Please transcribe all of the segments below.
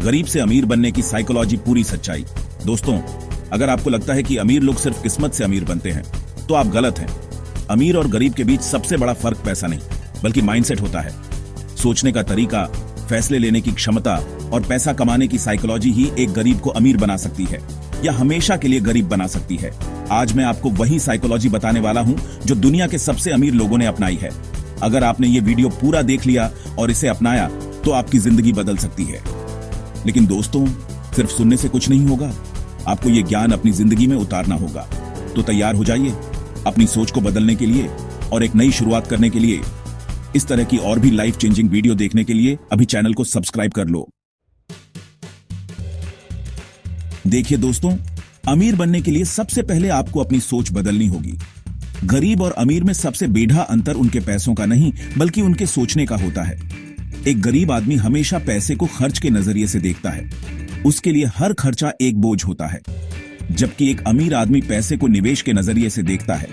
गरीब से अमीर बनने की साइकोलॉजी पूरी सच्चाई। दोस्तों, अगर आपको लगता है कि अमीर लोग सिर्फ किस्मत से अमीर बनते हैं तो आप गलत हैं। अमीर और गरीब के बीच सबसे बड़ा फर्क पैसा नहीं बल्कि माइंडसेट होता है। सोचने का तरीका, फैसले लेने की क्षमता और पैसा कमाने की साइकोलॉजी ही एक गरीब को अमीर बना सकती है या हमेशा के लिए गरीब बना सकती है। आज मैं आपको वही साइकोलॉजी बताने वाला हूं जो दुनिया के सबसे अमीर लोगों ने अपनाई है। अगर आपने ये वीडियो पूरा देख लिया और इसे अपनाया तो आपकी जिंदगी बदल सकती है। लेकिन दोस्तों, सिर्फ सुनने से कुछ नहीं होगा, आपको ये ज्ञान अपनी जिंदगी में उतारना होगा। तो तैयार हो जाइए अपनी सोच को बदलने के लिए और एक नई शुरुआत करने के लिए। इस तरह की और भी लाइफ चेंजिंग वीडियो देखने के लिए अभी चैनल को सब्सक्राइब कर लो। देखिए दोस्तों, अमीर बनने के लिए सबसे पहले आपको अपनी सोच बदलनी होगी। गरीब और अमीर में सबसे बेढा अंतर उनके पैसों का नहीं बल्कि उनके सोचने का होता है। एक गरीब आदमी हमेशा पैसे को खर्च के नजरिए से देखता है। उसके लिए हर खर्चा एक बोझ होता है, जबकि एक अमीर आदमी पैसे को निवेश के नजरिए से देखता है।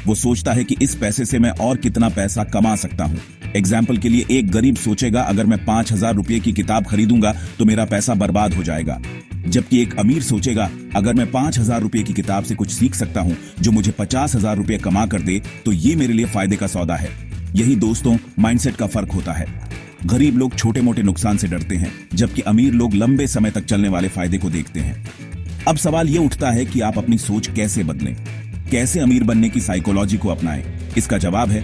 वो सोचता है कि इस पैसे से मैं और कितना पैसा कमा सकता हूँ। एग्जाम्पल के लिए, एक गरीब सोचेगा अगर मैं 5,000 रुपए की किताब खरीदूंगा तो मेरा पैसा बर्बाद हो जाएगा, जबकि एक अमीर सोचेगा अगर मैं 5,000 रुपए की किताब से कुछ सीख सकता हूँ जो मुझे 50,000 रुपए कमा कर दे तो ये मेरे लिए फायदे का सौदा है। यही दोस्तों माइंडसेट का फर्क होता है। गरीब लोग छोटे मोटे नुकसान से डरते हैं, जबकि अमीर लोग लंबे समय तक चलने वाले फायदे को देखते हैं। अब सवाल यह उठता है कि आप अपनी सोच कैसे बदलें, कैसे अमीर बनने की साइकोलॉजी को अपनाएं। इसका जवाब है,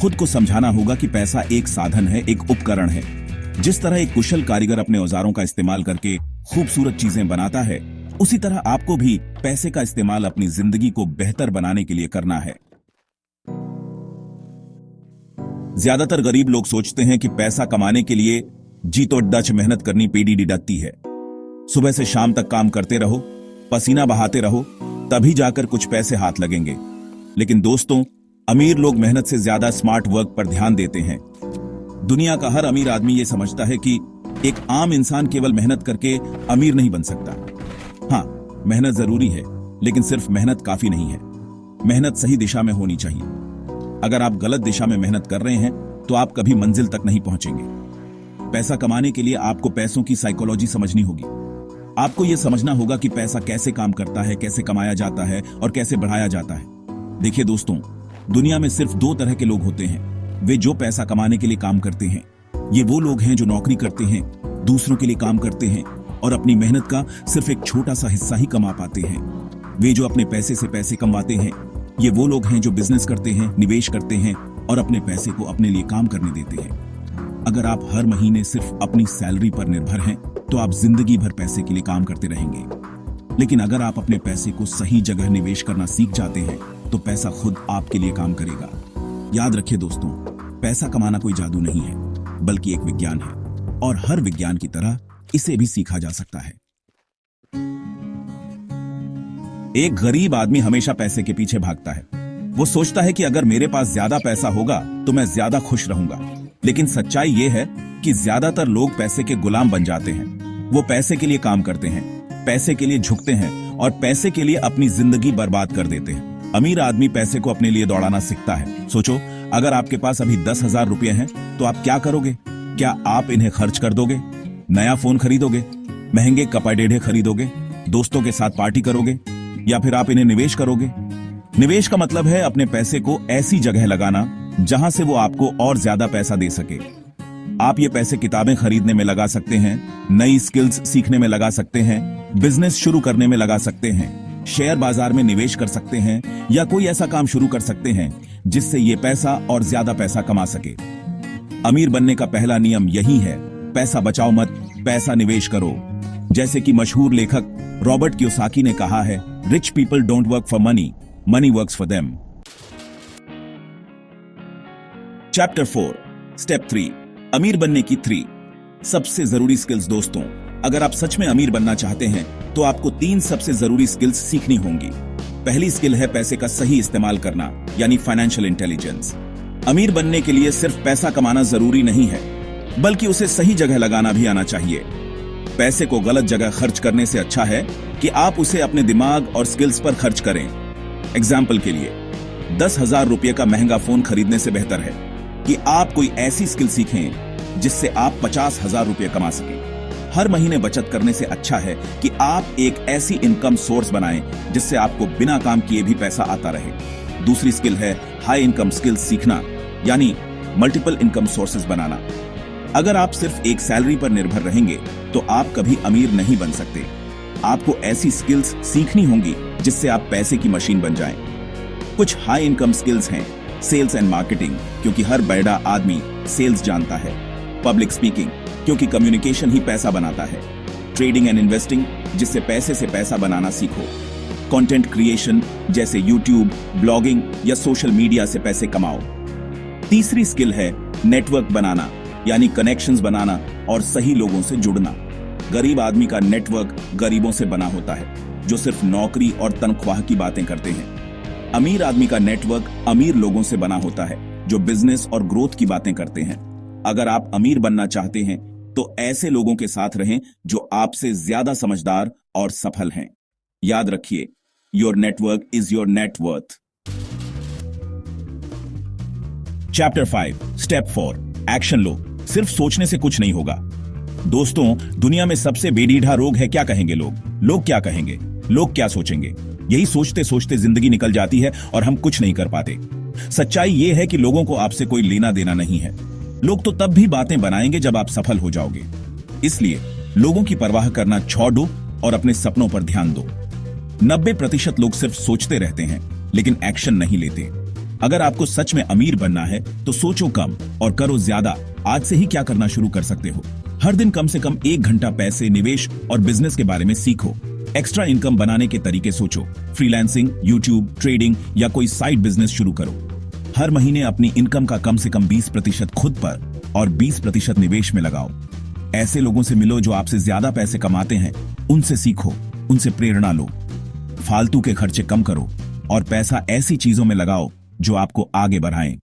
खुद को समझाना होगा कि पैसा एक साधन है, एक उपकरण है। जिस तरह एक कुशल कारीगर अपने औजारों का इस्तेमाल करके खूबसूरत चीजें बनाता है, उसी तरह आपको भी पैसे का इस्तेमाल अपनी जिंदगी को बेहतर बनाने के लिए करना है। ज्यादातर गरीब लोग सोचते हैं कि पैसा कमाने के लिए जी तो डच मेहनत करनी पीडी डकती है। सुबह से शाम तक काम करते रहो, पसीना बहाते रहो, तभी जाकर कुछ पैसे हाथ लगेंगे। लेकिन दोस्तों, अमीर लोग मेहनत से ज्यादा स्मार्ट वर्क पर ध्यान देते हैं। दुनिया का हर अमीर आदमी यह समझता है कि एक आम इंसान केवल मेहनत करके अमीर नहीं बन सकता। हाँ, मेहनत जरूरी है, लेकिन सिर्फ मेहनत काफी नहीं है। मेहनत सही दिशा में होनी चाहिए। अगर आप गलत दिशा में मेहनत कर रहे हैं तो आप कभी मंजिल तक नहीं पहुंचेंगे। पैसा कमाने के लिए आपको पैसों की साइकोलॉजी समझनी होगी। आपको यह समझना होगा कि पैसा कैसे काम करता है, कैसे कमाया जाता है और कैसे बढ़ाया जाता है। देखिए दोस्तों, दुनिया में सिर्फ दो तरह के लोग होते हैं। वे जो पैसा कमाने के लिए काम करते हैं। ये वो लोग हैं जो नौकरी करते हैं, दूसरों के लिए काम करते हैं और अपनी मेहनत का सिर्फ एक छोटा सा हिस्सा ही कमा पाते हैं। वे जो अपने पैसे से पैसे कमाते हैं। ये वो लोग हैं जो बिजनेस करते हैं, निवेश करते हैं और अपने पैसे को अपने लिए काम करने देते हैं। अगर आप हर महीने सिर्फ अपनी सैलरी पर निर्भर हैं तो आप जिंदगी भर पैसे के लिए काम करते रहेंगे। लेकिन अगर आप अपने पैसे को सही जगह निवेश करना सीख जाते हैं तो पैसा खुद आपके लिए काम करेगा। याद रखिए दोस्तों, पैसा कमाना कोई जादू नहीं है बल्कि एक विज्ञान है और हर विज्ञान की तरह इसे भी सीखा जा सकता है। एक गरीब आदमी हमेशा पैसे के पीछे भागता है। वो सोचता है कि अगर मेरे पास ज्यादा पैसा होगा तो मैं ज्यादा खुश रहूंगा। लेकिन सच्चाई ये है कि ज्यादातर लोग पैसे के गुलाम बन जाते हैं। वो पैसे के लिए काम करते हैं, पैसे के लिए झुकते हैं और पैसे के लिए अपनी जिंदगी बर्बाद कर देते हैं। अमीर आदमी पैसे को अपने लिए दौड़ाना सीखता है। सोचो, अगर आपके पास अभी 10,000 रुपए हैं तो आप क्या करोगे? क्या आप इन्हें खर्च कर दोगे? नया फोन खरीदोगे? महंगे कपड़े खरीदोगे? दोस्तों के साथ पार्टी करोगे? या फिर आप इन्हें निवेश करोगे? निवेश का मतलब है अपने पैसे को ऐसी जगह लगाना जहां से वो आपको और ज्यादा पैसा दे सके। आप ये पैसे किताबें खरीदने में लगा सकते हैं, नई स्किल्स सीखने में लगा सकते हैं, बिजनेस शुरू करने में लगा सकते हैं, शेयर बाजार में निवेश कर सकते हैं या कोई ऐसा काम शुरू कर सकते हैं जिससे ये पैसा और ज्यादा पैसा कमा सके। अमीर बनने का पहला नियम यही है, पैसा बचाओ मत, पैसा निवेश करो। जैसे कि मशहूर लेखक रॉबर्ट कियोसाकी ने कहा है, rich people don't work for money, money works for them. Chapter 4, step 3, अमीर बनने की 3 सबसे जरूरी स्किल्स। दोस्तों, अगर आप सच में अमीर बनना चाहते हैं तो आपको 3 सबसे जरूरी स्किल्स सीखनी होंगी। पहली स्किल है पैसे का सही इस्तेमाल करना, यानी फाइनेंशियल इंटेलिजेंस। अमीर बनने के लिए सिर्फ पैसा कमाना जरूरी नहीं है, बल्कि उसे सही जगह लगाना भी आना चाहिए। पैसे को गलत जगह खर्च करने से अच्छा है कि आप उसे अपने दिमाग और स्किल्स पर खर्च करें। एग्जाम्पल के लिए, 10,000 रुपए का महंगा फोन खरीदने से बेहतर है कि आप कोई ऐसी स्किल सीखें जिससे आप 50,000 रुपए कमा सकें। हर महीने बचत करने से अच्छा है कि आप एक ऐसी इनकम सोर्स बनाएं जिससे आपको बिना काम किए भी पैसा आता रहे। दूसरी स्किल है हाई इनकम स्किल सीखना, यानी मल्टीपल इनकम सोर्सेज बनाना। अगर आप सिर्फ एक सैलरी पर निर्भर रहेंगे तो आप कभी अमीर नहीं बन सकते। आपको ऐसी स्किल्स सीखनी होंगी जिससे आप पैसे की मशीन बन जाएं। कुछ हाई इनकम स्किल्स हैं सेल्स एंड मार्केटिंग, क्योंकि हर बड़ा आदमी सेल्स जानता है। पब्लिक स्पीकिंग, क्योंकि कम्युनिकेशन ही पैसा बनाता है। ट्रेडिंग एंड इन्वेस्टिंग, जिससे पैसे से पैसा बनाना सीखो। कंटेंट क्रिएशन, जैसे यूट्यूब, ब्लॉगिंग या सोशल मीडिया से पैसे कमाओ। तीसरी स्किल है नेटवर्क बनाना, यानी कनेक्शंस बनाना और सही लोगों से जुड़ना। गरीब आदमी का नेटवर्क गरीबों से बना होता है, जो सिर्फ नौकरी और तनख्वाह की बातें करते हैं। अमीर आदमी का नेटवर्क अमीर लोगों से बना होता है, जो बिजनेस और ग्रोथ की बातें करते हैं। अगर आप अमीर बनना चाहते हैं तो ऐसे लोगों के साथ रहें जो आपसे ज्यादा समझदार और सफल हैं। याद रखिए, your network is your net worth. Chapter 5, step 4, action लो। सिर्फ सोचने से कुछ नहीं होगा। दोस्तों, दुनिया में सबसे बेढीठा रोग है क्या कहेंगे लोग? लोग क्या कहेंगे? लोग क्या सोचेंगे? यही सोचते सोचते जिंदगी निकल जाती है और हम कुछ नहीं कर पाते। सच्चाई यह है कि लोगों को आपसे कोई लेना देना नहीं है। लोग तो तब भी बातें बनाएंगे जब आप सफल हो जाओगे। इसलिए लोगों की परवाह करना छोड़ दो और अपने सपनों पर ध्यान दो। 90% लोग सिर्फ सोचते रहते हैं लेकिन एक्शन नहीं लेते। अगर आपको सच में अमीर बनना है तो सोचो कम और करो ज्यादा। आज से ही क्या करना शुरू कर सकते हो? हर दिन कम से कम 1 घंटा पैसे, निवेश और बिजनेस के बारे में सीखो। एक्स्ट्रा इनकम बनाने के तरीके सोचो। फ्रीलांसिंग, यूट्यूब, ट्रेडिंग या कोई साइड बिजनेस शुरू करो। हर महीने अपनी इनकम का कम से कम 20% खुद पर और 20% निवेश में लगाओ। ऐसे लोगों से मिलो जो आपसे ज्यादा पैसे कमाते हैं। उनसे सीखो, उनसे प्रेरणा लो। फालतू के खर्चे कम करो और पैसा ऐसी चीजों में लगाओ जो आपको आगे बढ़ाएं।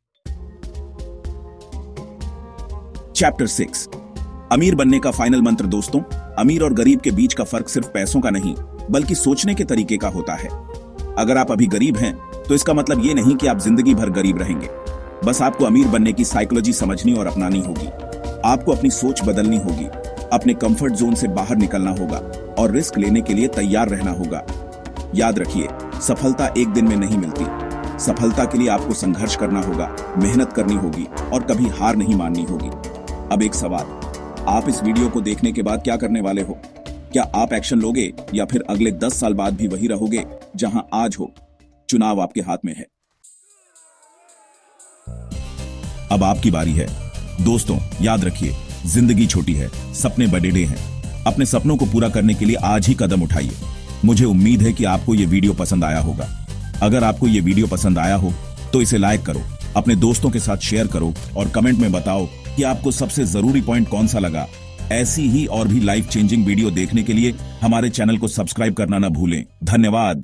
चैप्टर 6, अमीर बनने का फाइनल मंत्र। दोस्तों, अमीर और गरीब के बीच का फर्क सिर्फ पैसों का नहीं बल्कि सोचने के तरीके का होता है। अगर आप अभी गरीब हैं तो इसका मतलब ये नहीं कि आप जिंदगी भर गरीब रहेंगे। बस आपको अमीर बनने की साइकोलॉजी समझनी और अपनानी होगी। आपको अपनी सोच बदलनी होगी, अपने कंफर्ट जोन से बाहर निकलना होगा और रिस्क लेने के लिए तैयार रहना होगा। याद रखिए, सफलता एक दिन में नहीं मिलती। सफलता के लिए आपको संघर्ष करना होगा, मेहनत करनी होगी और कभी हार नहीं माननी होगी। अब एक सवाल, आप इस वीडियो को देखने के बाद क्या करने वाले हो? क्या आप एक्शन लोगे या फिर अगले 10 साल बाद भी वही रहोगे जहां आज हो? चुनाव आपके हाथ में है। अब आपकी बारी है। दोस्तों, याद रखिए, जिंदगी छोटी है, सपने बड़े हैं। अपने सपनों को पूरा करने के लिए आज ही कदम उठाइए। मुझे उम्मीद है कि आपको यह वीडियो पसंद आया होगा। अगर आपको यह वीडियो पसंद आया हो तो इसे लाइक करो, अपने दोस्तों के साथ शेयर करो और कमेंट में बताओ कि आपको सबसे जरूरी पॉइंट कौन सा लगा। ऐसी ही और भी लाइफ चेंजिंग वीडियो देखने के लिए हमारे चैनल को सब्सक्राइब करना ना भूलें। धन्यवाद।